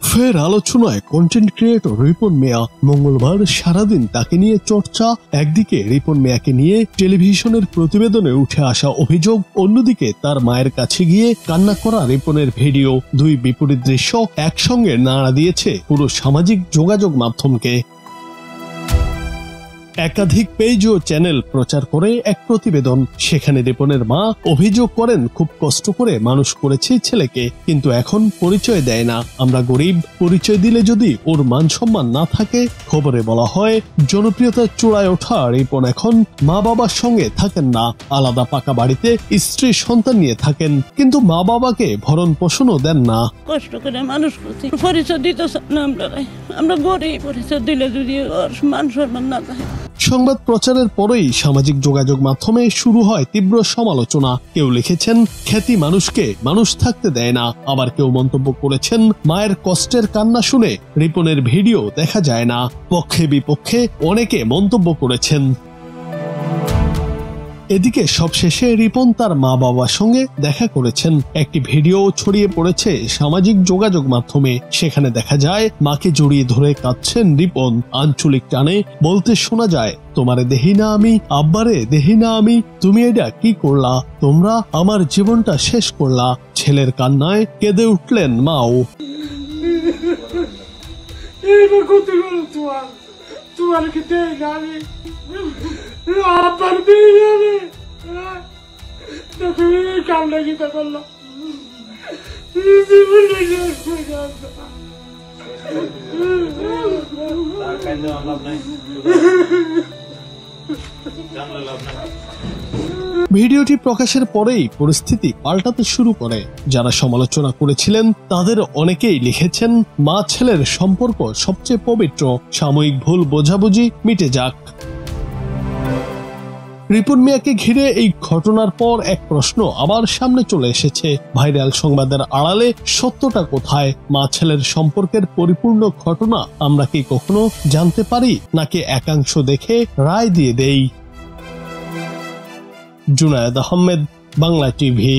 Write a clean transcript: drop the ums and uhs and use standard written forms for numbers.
ফের আলোচনায় content creator Ripon মিয়া। মঙ্গলবার সারাদিন তাকে নিয়ে চর্চা। একদিকে রিপন মিয়াকে নিয়ে টেলিভিশনের প্রতিবেদনে উঠে আসা অভিযোগ, অন্যদিকে তার মায়ের কাছে গিয়ে কান্না করা রিপনের ভিডিও। দুই বিপরীত দৃশ্য একসঙ্গে নাড়া দিয়েছে পুরো সামাজিক যোগাযোগ মাধ্যমকে। একাধিক পেজ ও চ্যানেল প্রচার করে এক প্রতিবেদন। সেখানে রিপনের মা অভিযোগ করেন, খুব কষ্ট করে মানুষ করেছে ছেলেকে, কিন্তু এখন পরিচয় দেয় না। আমরা গরিব, পরিচয় দিলে যদি ওর মান সম্মান না থাকে। খবরে বলা হয়, জনপ্রিয়তার চূড়ায় ওঠা রিপন এখন মা বাবার সঙ্গে থাকেন না, আলাদা পাকা বাড়িতে স্ত্রী সন্তান নিয়ে থাকেন, কিন্তু মা বাবাকে ভরণ পোষণও দেন না। কষ্ট করে মানুষ করছি, পরিচয় দিতে না, আমরা গরিব, পরিচয় দিলে যদি ওর মান সম্মান না থাকে। সংবাদ প্রচারের পরেই সামাজিক যোগাযোগ মাধ্যমে শুরু হয় তীব্র সমালোচনা। কেউ লিখেছেন, খ্যাতি মানুষকে মানুষ থাকতে দেয় না। আবার কেউ মন্তব্য করেছেন, মায়ের কষ্টের কান্না শুনে রিপনের ভিডিও দেখা যায় না। পক্ষে বিপক্ষে অনেকে মন্তব্য করেছেন। এদিকে সবশেষে রিপন তার মা বাবার সঙ্গে দেখা করেছেন। একটি ভিডিও ছড়িয়ে পড়েছে সামাজিক যোগাযোগ মাধ্যমে। সেখানে দেখা যায় মাকে জড়িয়ে ধরে কাঁদছেন রিপন। আঞ্চলিক টানে বলতে শোনা যায়, তোমারে দেহি না আমি, আব্বারে দেহি না আমি, তুমি এটা কি করলা, তোমরা আমার জীবনটা শেষ করলা। ছেলের কান্নায় কেঁদে উঠলেন মাও। ভিডিওটি প্রকাশের পরেই পরিস্থিতি পাল্টাতে শুরু করে। যারা সমালোচনা করেছিলেন তাদের অনেকেই লিখেছেন, মা ছেলের সম্পর্ক সবচেয়ে পবিত্র, সাময়িক ভুল বোঝাবুঝি মিটে যাক। রিপন মিয়াকে ঘিরে এই ঘটনার পর এক প্রশ্ন আবার সামনে চলে এসেছে। ভাইরাল সংবাদের আড়ালে সত্যটা কোথায়? মা ছেলের সম্পর্কের পরিপূর্ণ ঘটনা আমরা কি কখনো জানতে পারি, নাকি একাংশ দেখে রায় দিয়ে দেই? জুনায়েদ আহমেদ, বাংলা টিভি।